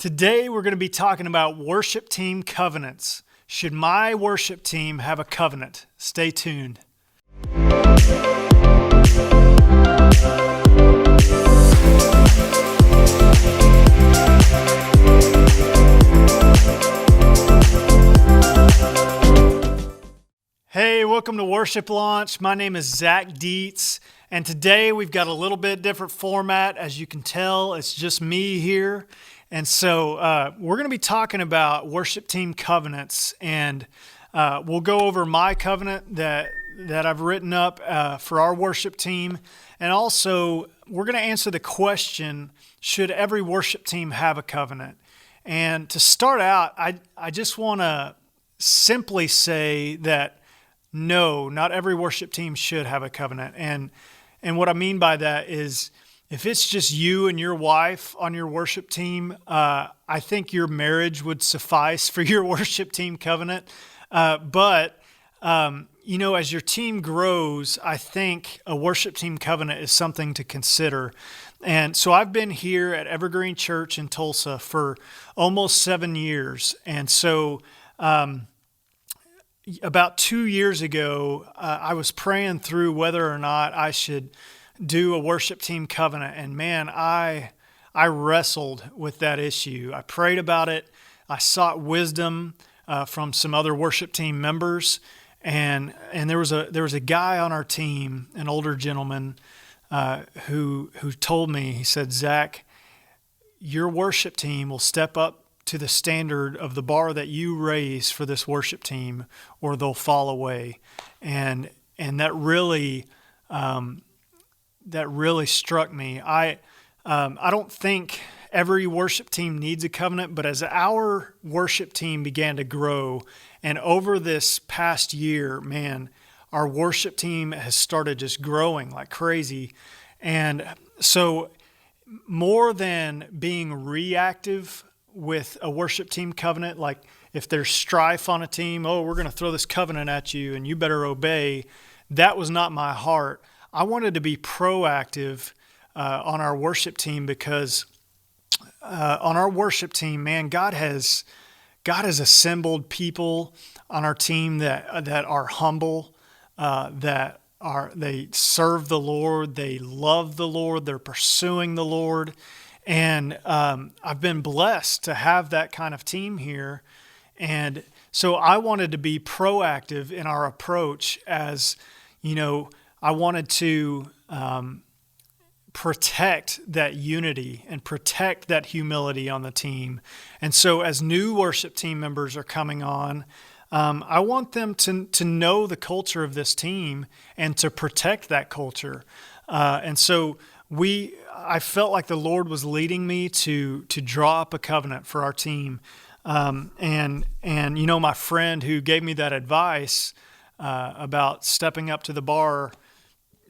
Today, we're going to be talking about worship team covenants. Should my worship team have a covenant? Stay tuned. Hey, welcome to Worship Launch. My name is Zach Dietz, and today we've got a little bit different format. As you can tell, it's just me here. And so we're going to be talking about worship team covenants, and we'll go over my covenant that I've written up for our worship team. And also, we're going to answer the question, should every worship team have a covenant? And to start out, I just want to simply say that no, not every worship team should have a covenant. And what I mean by that is, if it's just you and your wife on your worship team, I think your marriage would suffice for your worship team covenant. But as your team grows, I think a worship team covenant is something to consider. And so I've been here at Evergreen Church in Tulsa for almost 7 years. And so about 2 years ago, I was praying through whether or not I should do a worship team covenant. And man, I wrestled with that issue. I prayed about it. I sought wisdom from some other worship team members. And there was a guy on our team, an older gentleman, who told me, he said, Zach, your worship team will step up to the standard of the bar that you raise for this worship team, or they'll fall away. And that really struck me. I don't think every worship team needs a covenant, but as our worship team began to grow, and over this past year, man, our worship team has started just growing like crazy. And so more than being reactive with a worship team covenant, like if there's strife on a team, we're going to throw this covenant at you and you better obey, that was not my heart. I wanted to be proactive on our worship team because on our worship team, man, God has assembled people on our team that are humble, they serve the Lord, they love the Lord, they're pursuing the Lord, and I've been blessed to have that kind of team here, and so I wanted to be proactive in our approach as, I wanted to protect that unity and protect that humility on the team. And so as new worship team members are coming on, I want them to know the culture of this team and to protect that culture. And so I felt like the Lord was leading me to draw up a covenant for our team. And my friend who gave me that advice about stepping up to the bar,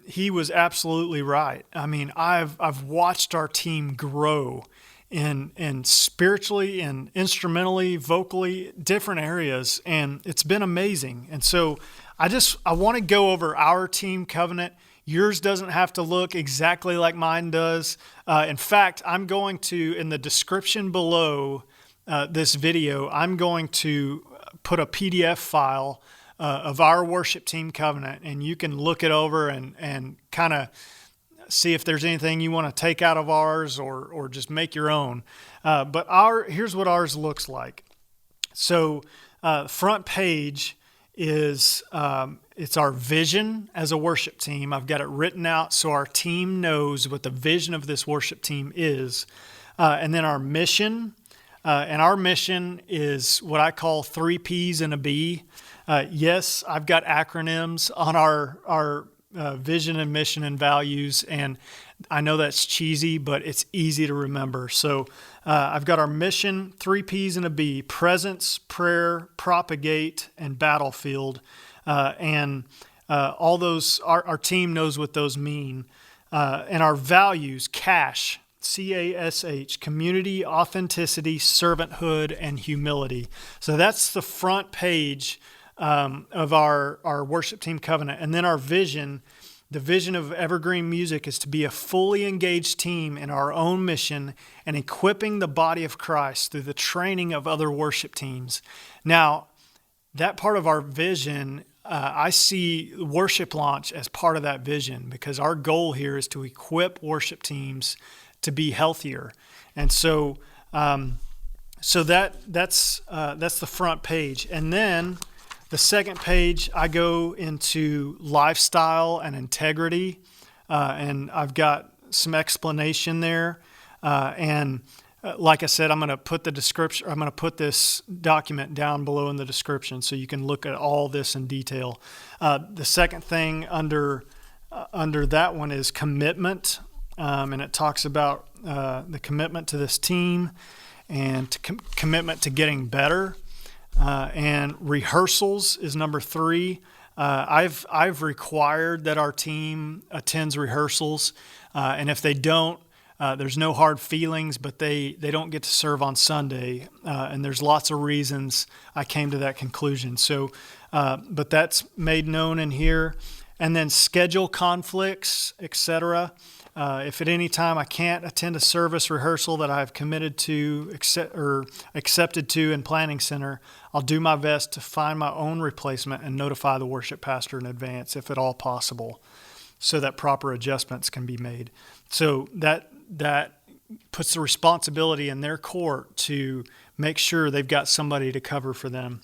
he was absolutely right. I mean, I've watched our team grow in spiritually and instrumentally, vocally, different areas, and it's been amazing. And so I want to go over our team covenant. Yours doesn't have to look exactly like mine does. In fact, I'm going to, in the description below this video, I'm going to put a PDF file of our worship team covenant, and you can look it over and kind of see if there's anything you want to take out of ours or just make your own. But here's what ours looks like. So front page is it's our vision as a worship team. I've got it written out so our team knows what the vision of this worship team is. And then our mission, and our mission is what I call 3 P's and a B. Yes, I've got acronyms on our vision and mission and values, and I know that's cheesy, but it's easy to remember. So I've got our mission, 3 P's and a B: presence, prayer, propagate, and battlefield. And all those, our team knows what those mean. And our values, CASH, CASH, community, authenticity, servanthood, and humility. So that's the front page of our worship team covenant. And then our vision The vision of Evergreen Music is to be a fully engaged team in our own mission and equipping the body of Christ through the training of other worship teams. Now, that part of our vision, I see Worship Launch as part of that vision, because our goal here is to equip worship teams to be healthier. And so that's the front page. And then the second page, I go into lifestyle and integrity, and I've got some explanation there. Like I said, I'm going to put the description. I'm going to put this document down below in the description, so you can look at all this in detail. The second thing under that one is commitment, and it talks about the commitment to this team and commitment to getting better. And rehearsals is number 3. I've required that our team attends rehearsals, and if they don't, there's no hard feelings, but they don't get to serve on Sunday, and there's lots of reasons I came to that conclusion. So, but that's made known in here. And then schedule conflicts, etc. If at any time I can't attend a service rehearsal that I've committed to accepted to in Planning Center, I'll do my best to find my own replacement and notify the worship pastor in advance, if at all possible, so that proper adjustments can be made. So that puts the responsibility in their court to make sure they've got somebody to cover for them.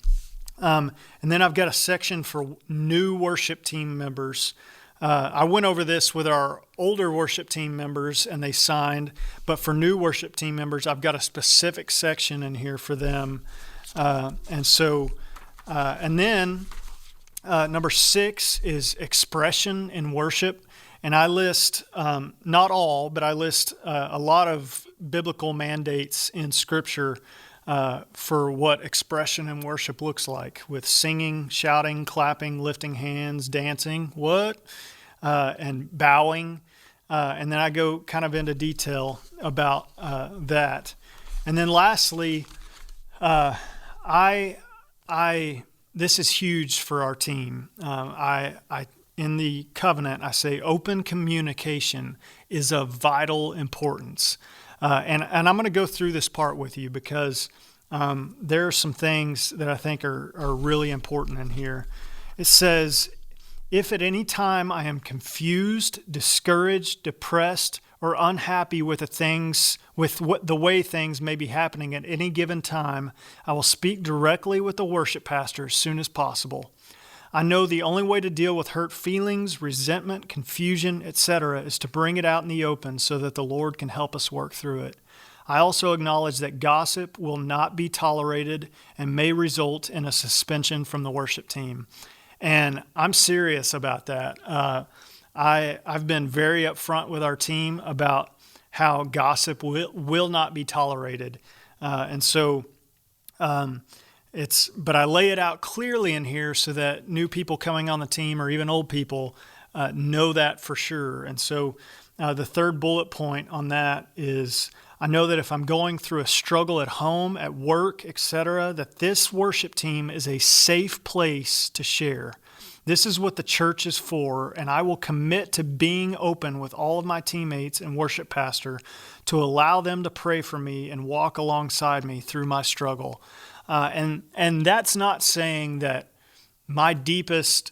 And then I've got a section for new worship team members. I went over this with our older worship team members and they signed, but for new worship team members, I've got a specific section in here for them. And then number 6 is expression in worship. And I list, not all, but I list a lot of biblical mandates in Scripture for what expression in worship looks like, with singing, shouting, clapping, lifting hands, dancing, and bowing. And then I go kind of into detail about that. And then lastly, this is huge for our team. In the covenant, I say open communication is of vital importance. And I'm going to go through this part with you because there are some things that I think are really important in here. It says, if at any time I am confused, discouraged, depressed, or unhappy with the way things may be happening at any given time, I will speak directly with the worship pastor as soon as possible. I know the only way to deal with hurt feelings, resentment, confusion, etc., is to bring it out in the open so that the Lord can help us work through it. I also acknowledge that gossip will not be tolerated and may result in a suspension from the worship team. And I'm serious about that. I've been very upfront with our team about how gossip will not be tolerated. But I lay it out clearly in here so that new people coming on the team or even old people know that for sure. And so the third bullet point on that is, I know that if I'm going through a struggle at home, at work, etc., that this worship team is a safe place to share. This is what the church is for, and I will commit to being open with all of my teammates and worship pastor to allow them to pray for me and walk alongside me through my struggle. And that's not saying that my deepest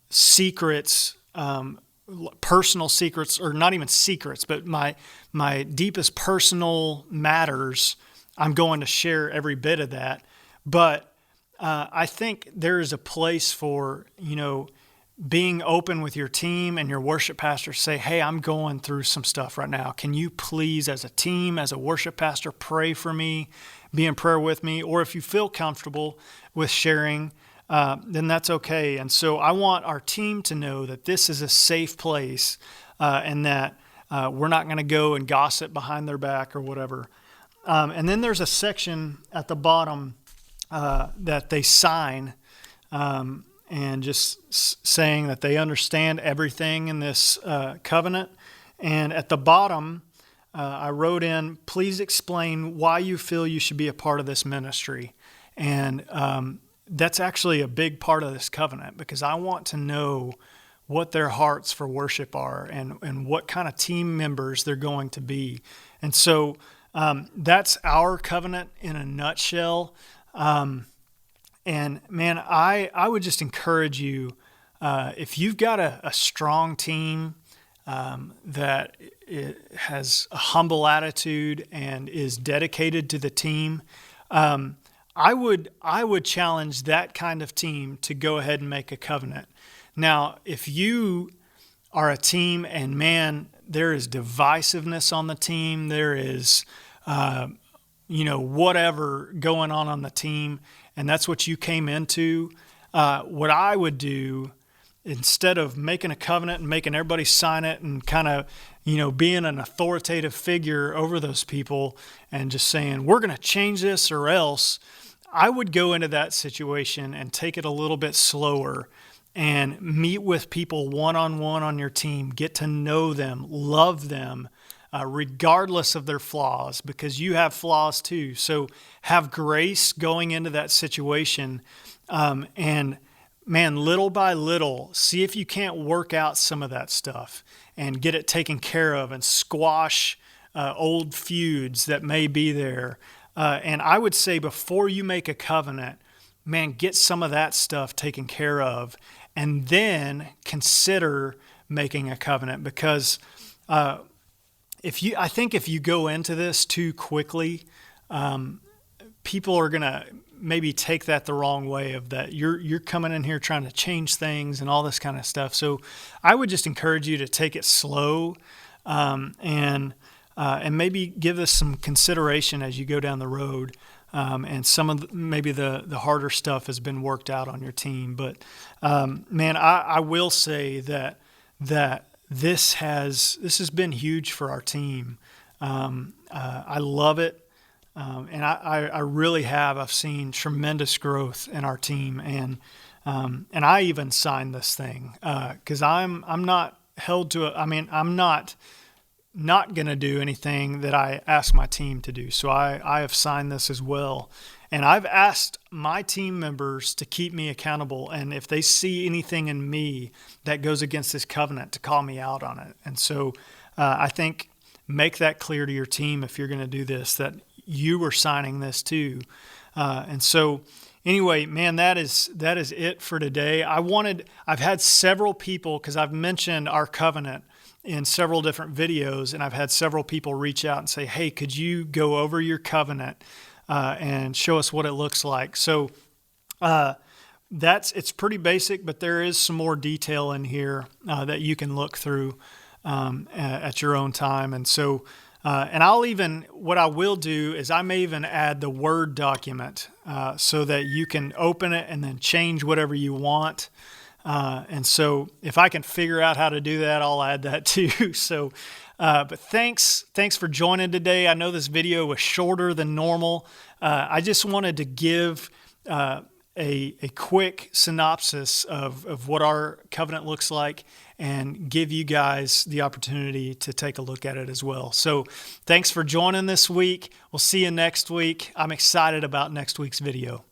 secrets, personal secrets, or not even secrets, but my deepest personal matters, I'm going to share every bit of that. But I think there is a place for, being open with your team and your worship pastor. Say, hey, I'm going through some stuff right now. Can you please, as a team, as a worship pastor, pray for me, be in prayer with me? Or if you feel comfortable with sharing, then that's okay. And so I want our team to know that this is a safe place and that we're not going to go and gossip behind their back or whatever. And then there's a section at the bottom that they sign, and just saying that they understand everything in this covenant. And at the bottom, I wrote in, please explain why you feel you should be a part of this ministry. And that's actually a big part of this covenant, because I want to know what their hearts for worship are and what kind of team members they're going to be. And so that's our covenant in a nutshell. And man, I would just encourage you, if you've got a strong team that has a humble attitude and is dedicated to the team, I would challenge that kind of team to go ahead and make a covenant. Now, if you are a team and man, there is divisiveness on the team, there is whatever going on the team, and that's what you came into, what I would do, instead of making a covenant and making everybody sign it and kind of, being an authoritative figure over those people and just saying, we're going to change this or else, I would go into that situation and take it a little bit slower and meet with people one-on-one on your team, get to know them, love them, regardless of their flaws, because you have flaws too. So have grace going into that situation, and man, little by little, see if you can't work out some of that stuff and get it taken care of and squash old feuds that may be there. And I would say before you make a covenant, man, get some of that stuff taken care of and then consider making a covenant, because I think if you go into this too quickly, people are going to maybe take that the wrong way, of that you're coming in here trying to change things and all this kind of stuff. So I would just encourage you to take it slow, and maybe give this some consideration as you go down the road. And some of maybe the harder stuff has been worked out on your team. But man, I will say that this has been huge for our team. I love it. And I really have. I've seen tremendous growth in our team, and I even signed this thing because I'm not held to I'm not going to do anything that I ask my team to do. So I have signed this as well, and I've asked my team members to keep me accountable, and if they see anything in me that goes against this covenant, to call me out on it. And so I think make that clear to your team if you're going to do this, that you were signing this too. And so anyway, man, that is it for today. I've had several people, because I've mentioned our covenant in several different videos, and I've had several people reach out and say, hey, could you go over your covenant and show us what it looks like? So it's pretty basic, but there is some more detail in here that you can look through at your own time. And so and what I will do is I may even add the Word document so that you can open it and then change whatever you want. And so if I can figure out how to do that, I'll add that too. So, but thanks for joining today. I know this video was shorter than normal. I just wanted to give a quick synopsis of what our covenant looks like and give you guys the opportunity to take a look at it as well. So thanks for joining this week. We'll see you next week. I'm excited about next week's video.